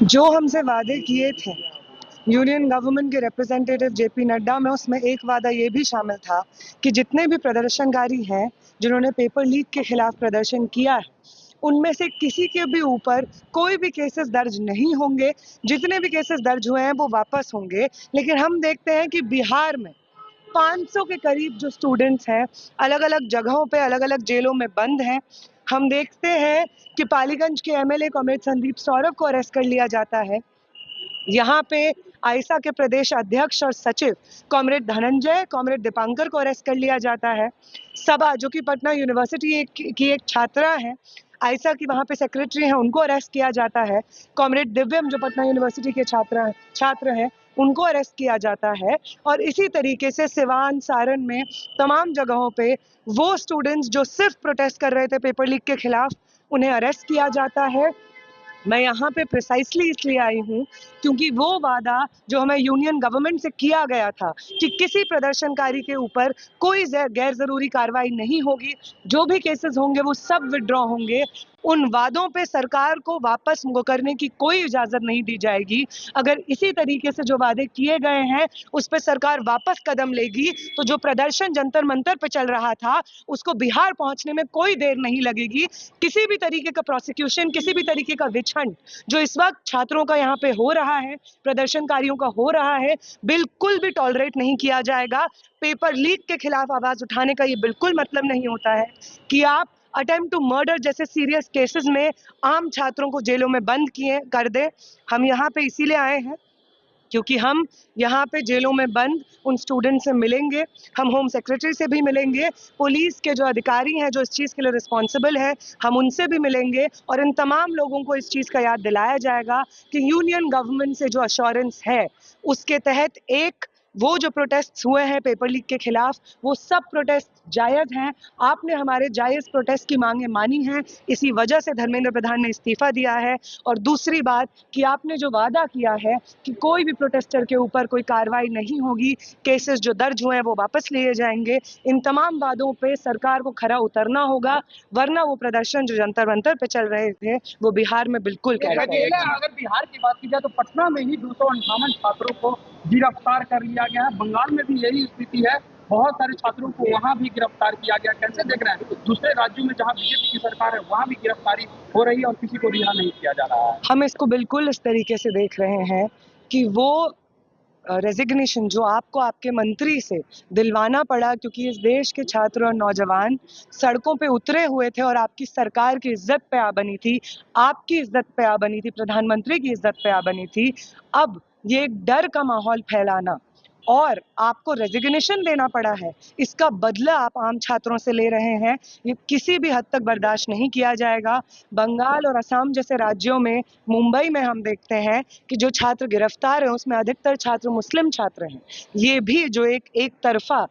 जो हमसे वादे किए थे यूनियन गवर्नमेंट के रिप्रेजेंटेटिव जेपी नड्डा में, उसमें एक वादा ये भी शामिल था कि जितने भी प्रदर्शनकारी हैं जिन्होंने पेपर लीक के खिलाफ प्रदर्शन किया है, उनमें से किसी के भी ऊपर कोई भी केसेस दर्ज नहीं होंगे। जितने भी केसेस दर्ज हुए हैं वो वापस होंगे। लेकिन हम देखते हैं कि बिहार में 500 के करीब जो स्टूडेंट्स हैं अलग अलग जगहों पे अलग अलग जेलों में बंद हैं। हम देखते हैं कि पालीगंज के एमएलए कॉमरेड संदीप सौरभ को अरेस्ट कर लिया जाता है। यहाँ पे आइसा के प्रदेश अध्यक्ष और सचिव कॉमरेड धनंजय, कॉमरेड दीपांकर को अरेस्ट कर लिया जाता है। सबा, जो कि पटना यूनिवर्सिटी की एक छात्रा है, आइसा की वहाँ पे सेक्रेटरी हैं, उनको अरेस्ट किया जाता है। कॉमरेड दिव्यम, जो पटना यूनिवर्सिटी के छात्र हैं, उनको अरेस्ट किया जाता है। और इसी तरीके से सिवान, सारण में तमाम जगहों पे वो स्टूडेंट्स जो सिर्फ प्रोटेस्ट कर रहे थे पेपर लीक के खिलाफ, उन्हें अरेस्ट किया जाता है। मैं यहाँ पे प्रिसाइसली इसलिए आई हूँ क्योंकि वो वादा जो हमें यूनियन गवर्नमेंट से किया गया था कि किसी प्रदर्शनकारी के ऊपर कोई गैर जरूरी कार्रवाई नहीं होगी, जो भी केसेस होंगे वो सब विड्रॉ होंगे, उन वादों पे सरकार को वापस मुकरने की कोई इजाजत नहीं दी जाएगी। अगर इसी तरीके से जो वादे किए गए हैं उस पर सरकार वापस कदम लेगी तो जो प्रदर्शन जंतर मंतर पे चल रहा था उसको बिहार पहुंचने में कोई देर नहीं लगेगी। किसी भी तरीके का प्रोसिक्यूशन, किसी भी तरीके का विच हंट जो इस वक्त छात्रों का यहाँ पे हो रहा है, प्रदर्शनकारियों का हो रहा है, बिल्कुल भी टॉलरेट नहीं किया जाएगा। पेपर लीक के खिलाफ आवाज उठाने का ये बिल्कुल मतलब नहीं होता है कि आप अटेम्प्ट टू मर्डर जैसे सीरियस केसेस में आम छात्रों को जेलों में बंद कर दे। हम यहाँ पे इसीलिए आए हैं क्योंकि हम यहाँ पे जेलों में बंद उन स्टूडेंट से मिलेंगे, हम होम सेक्रेटरी से भी मिलेंगे, पुलिस के जो अधिकारी हैं जो इस चीज़ के लिए रिस्पॉन्सिबल है, हम उनसे भी मिलेंगे और इन तमाम लोगों को इस चीज़ का याद दिलाया जाएगा कि यूनियन गवर्नमेंट से जो अश्योरेंस है उसके तहत एक वो जो प्रोटेस्ट हुए हैं पेपर लीक के खिलाफ वो सब प्रोटेस्ट जायज़ हैं। आपने हमारे जायज़ प्रोटेस्ट की मांगें मानी हैं, इसी वजह से धर्मेंद्र प्रधान ने इस्तीफा दिया है। और दूसरी बात कि आपने जो वादा किया है कि कोई भी प्रोटेस्टर के ऊपर कोई कार्रवाई नहीं होगी, केसेस जो दर्ज हुए हैं वो वापस लिए जाएंगे, इन तमाम वादों पे सरकार को खरा उतरना होगा, वरना वो प्रदर्शन जो जंतर मंतर पे चल रहे थे वो बिहार में बिल्कुल अगर बिहार की बात की जाए तो पटना में ही 258 छात्रों को गिरफ्तार कर लिया गया है। बंगाल में भी यही स्थिति है, बहुत सारे छात्रों को वहां भी गिरफ्तार किया गया। कैसे देख रहे हैं, दूसरे राज्यों में जहां बीजेपी की सरकार है वहां भी गिरफ्तारी हो रही है और किसी को रिहा नहीं किया जा रहा है। हम इसको बिल्कुल इस तरीके से देख रहे हैं कि वो रेजिग्नेशन जो आपको आपके मंत्री से दिलवाना पड़ा क्योंकि इस देश के छात्र और नौजवान सड़कों पे उतरे हुए थे और आपकी सरकार की इज्जत पे आ बनी थी, आपकी इज्जत पे आ बनी थी, प्रधानमंत्री की इज्जत पे आ बनी थी। अब ये एक डर का माहौल फैलाना और आपको रेजिग्नेशन देना पड़ा है, इसका बदला आप आम छात्रों से ले रहे हैं, ये किसी भी हद तक बर्दाश्त नहीं किया जाएगा। बंगाल और असम जैसे राज्यों में, मुंबई में हम देखते हैं कि जो छात्र गिरफ्तार हैं उसमें अधिकतर छात्र मुस्लिम छात्र हैं। ये भी जो एक तरफा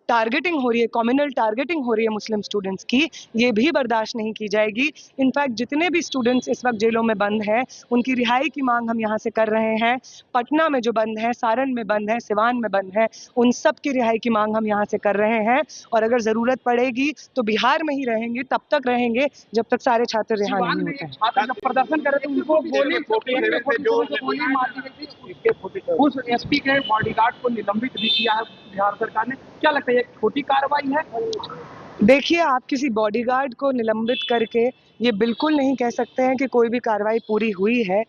टारगेटिंग हो रही है, कम्युनल टारगेटिंग हो रही है मुस्लिम स्टूडेंट्स की, ये भी बर्दाश्त नहीं की जाएगी। इनफैक्ट जितने भी स्टूडेंट्स इस वक्त जेलों में बंद हैं उनकी रिहाई की मांग हम यहाँ से कर रहे हैं। पटना में जो बंद है, सारण में बंद है, सिवान में बंद है, उन सब की रिहाई की मांग हम यहाँ से कर रहे हैं। और अगर जरूरत पड़ेगी तो बिहार में ही रहेंगे, तब तक रहेंगे जब तक सारे छात्र रिहा नहीं होते हैं। छात्र जब प्रदर्शन कर रहे थे उनको गोली मार दी गई थी। उस एसपी के बॉडीगार्ड को निलंबित भी किया है बिहार सरकार ने। क्या लगता है ये छोटी कार्रवाई है? देखिए, आप किसी बॉडीगार्ड को निलंबित करके ये बिल्कुल नहीं कह सकते हैं कि कोई भी कार्रवाई पूरी हुई है।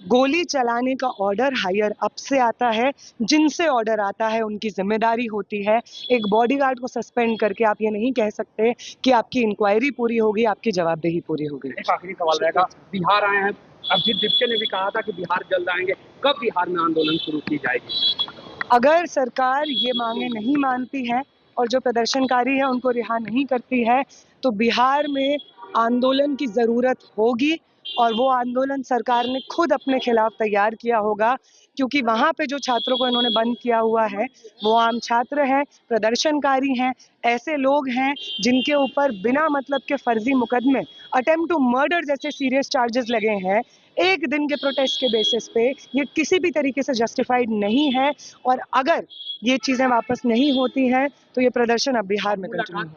गोली चलाने का ऑर्डर हायर अप से आता है, जिनसे ऑर्डर आता है उनकी जिम्मेदारी होती है। एक बॉडीगार्ड को सस्पेंड करके आप ये नहीं कह सकते कि आपकी इंक्वायरी पूरी होगी, आपकी जवाबदेही पूरी होगी। एक आखिरी सवाल रहेगा, बिहार आए हैं, अभिजीत दीपके ने भी कहा था कि बिहार जल्द आएंगे, कब बिहार में आंदोलन शुरू की जाएगी? अगर सरकार ये मांगे नहीं मानती है और जो प्रदर्शनकारी है उनको रिहा नहीं करती है तो बिहार में आंदोलन की ज़रूरत होगी और वो आंदोलन सरकार ने खुद अपने खिलाफ तैयार किया होगा, क्योंकि वहाँ पे जो छात्रों को इन्होंने बंद किया हुआ है वो आम छात्र हैं, प्रदर्शनकारी हैं, ऐसे लोग हैं जिनके ऊपर बिना मतलब के फर्जी मुकदमे, अटेम्प्ट टू मर्डर जैसे सीरियस चार्जेस लगे हैं। एक दिन के प्रोटेस्ट के बेसिस पे ये किसी भी तरीके से जस्टिफाइड नहीं है और अगर ये चीज़ें वापस नहीं होती हैं तो ये प्रदर्शन अब बिहार में कंटिन्यू होगा।